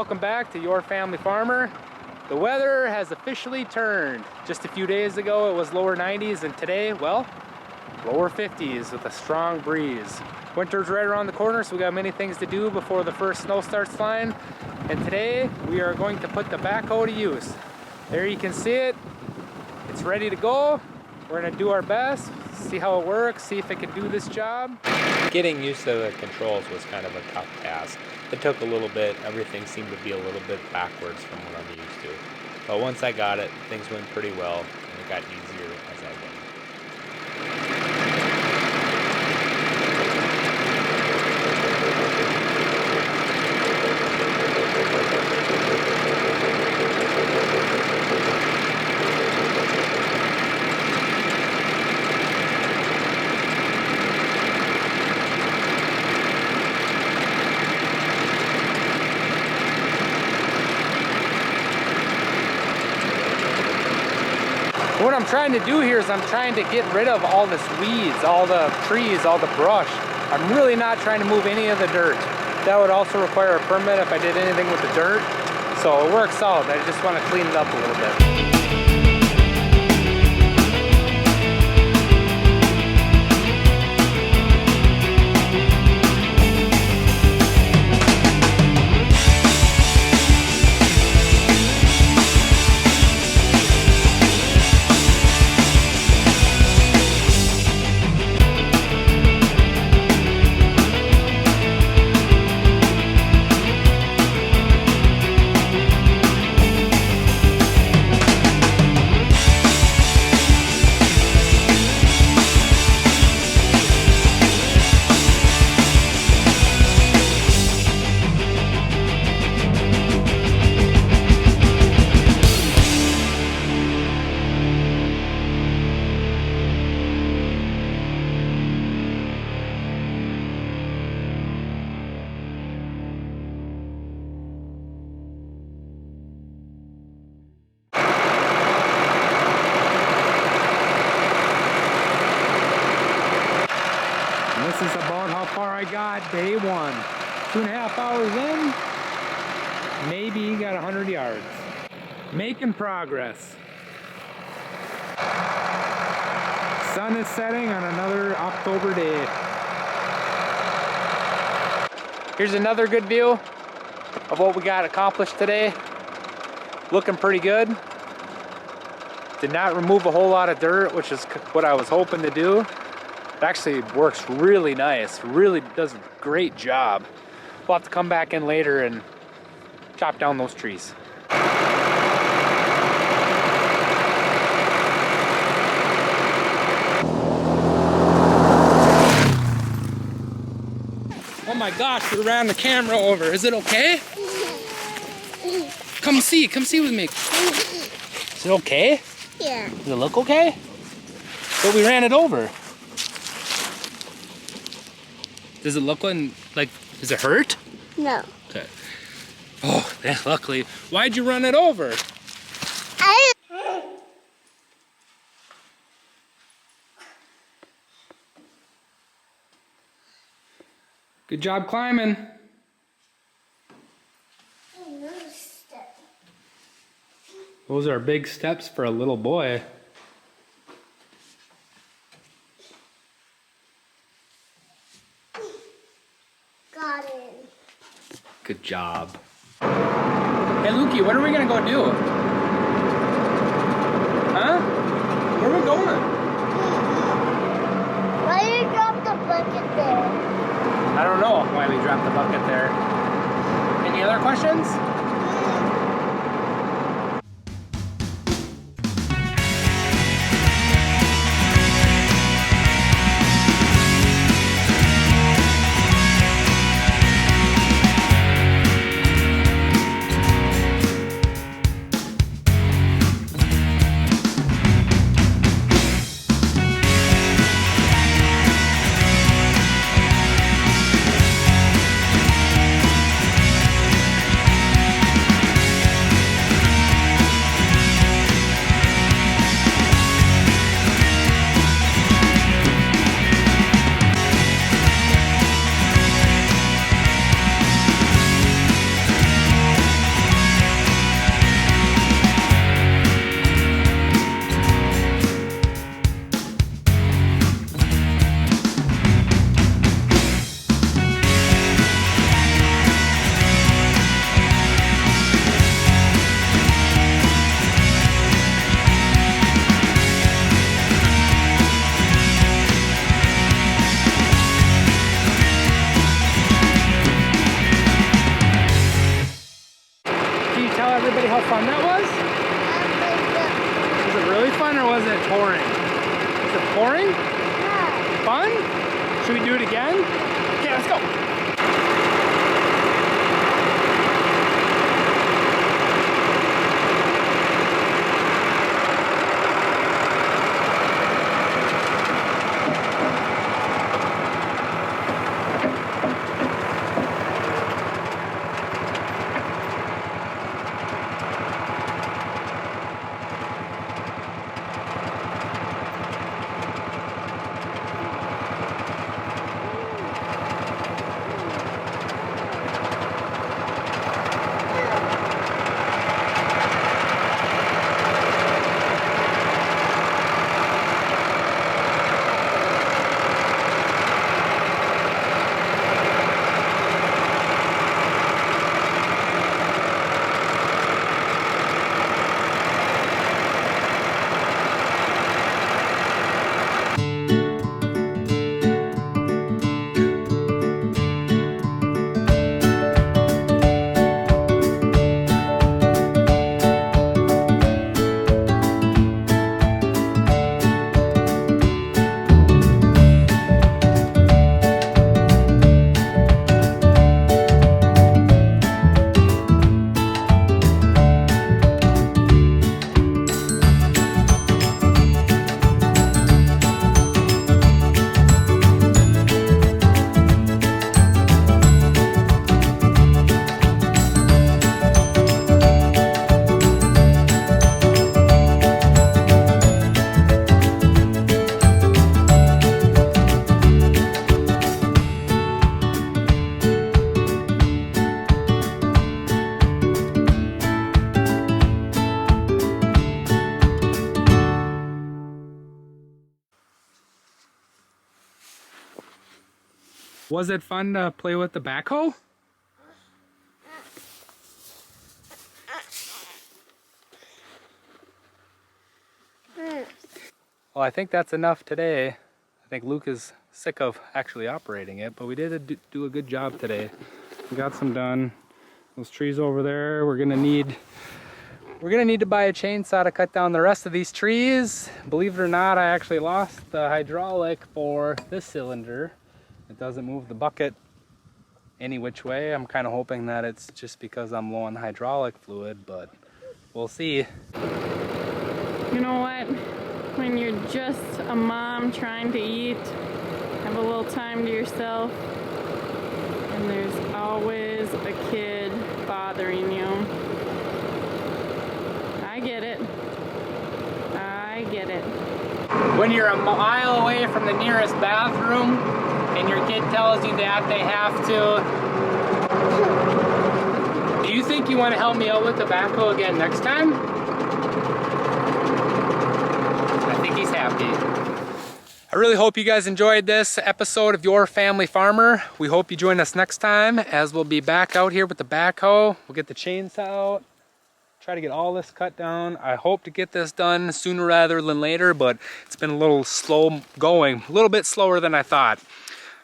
Welcome back to Your Family Farmer. The weather has officially turned. Just a few days ago it was lower 90s and today, well, lower 50s with a strong breeze. Winter's right around the corner, so we got many things to do before the first snow starts flying. And today we are going to put the backhoe to use. There you can see it. It's ready to go. We're gonna do our best, see how it works, see if it can do this job. Getting used to the controls was kind of a tough task. It took a little bit. Everything seemed to be a little bit backwards from what I'm used to. But once I got it, things went pretty well, and it got easier as I went. What I'm trying to do here is I'm trying to get rid of all this weeds, all the trees, all the brush. I'm really not trying to move any of the dirt. That would also require a permit if I did anything with the dirt. So it works out. I just want to clean it up a little bit. This is about how far I got day one. 2.5 hours in, maybe got 100 yards. Making progress. Sun is setting on another October day. Here's another good view of what we got accomplished today. Looking pretty good. Did not remove a whole lot of dirt, which is what I was hoping to do. It actually works really nice, really does a great job. We'll have to come back in later and chop down those trees. Oh my gosh, we ran the camera over. Is it okay? Come see with me. Is it okay? Yeah. Does it look okay? But we ran it over. Does it look like, does it hurt? No. Okay. Oh, luckily. Why'd you run it over? Good job climbing. Those are big steps for a little boy. Got it. Good job. Hey Lukey, what are we gonna go do? Huh? Where are we going? Why did you drop the bucket there? I don't know why we dropped the bucket there. Any other questions? fun or was it boring? Was it boring? Yeah. Fun? Should we do it again? Okay, let's go. Was it fun to play with the backhoe? Well, I think that's enough today. I think Luke is sick of actually operating it, but we did do a good job today. We got some done. Those trees over there, we're gonna need to buy a chainsaw to cut down the rest of these trees. Believe it or not, I actually lost the hydraulic for this cylinder. It doesn't move the bucket any which way. I'm kind of hoping that it's just because I'm low on hydraulic fluid, but we'll see. You know what? When you're just a mom trying to eat, have a little time to yourself, and there's always a kid bothering you. I get it. I get it. When you're a mile away from the nearest bathroom and your kid tells you that they have to, do you think you want to help me out with the backhoe again next time? I think he's happy. I really hope you guys enjoyed this episode of Your Family Farmer. We hope you join us next time, as we'll be back out here with the backhoe. We'll get the chainsaw out, try to get all this cut down. I hope to get this done sooner rather than later, but it's been a little slow going, a little bit slower than I thought.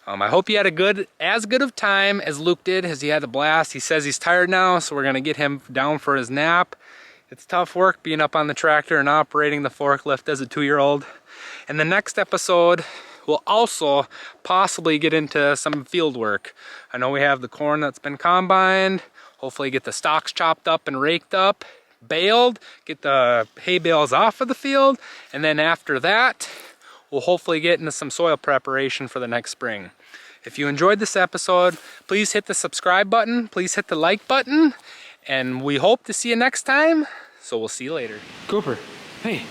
I hope you had as good of time as Luke did, as he had a blast. He says he's tired now, so we're gonna get him down for his nap. It's tough work being up on the tractor and operating the forklift as a 2-year-old. And the next episode, we'll also possibly get into some field work. I know we have the corn that's been combined. Hopefully get the stalks chopped up and raked up, baled, get the hay bales off of the field, and then after that, we'll hopefully get into some soil preparation for the next spring. If you enjoyed this episode, please hit the subscribe button, please hit the like button, and we hope to see you next time, so we'll see you later. Cooper, hey.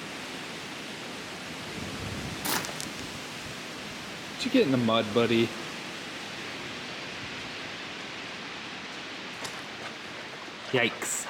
Did you get in the mud, buddy? Yikes.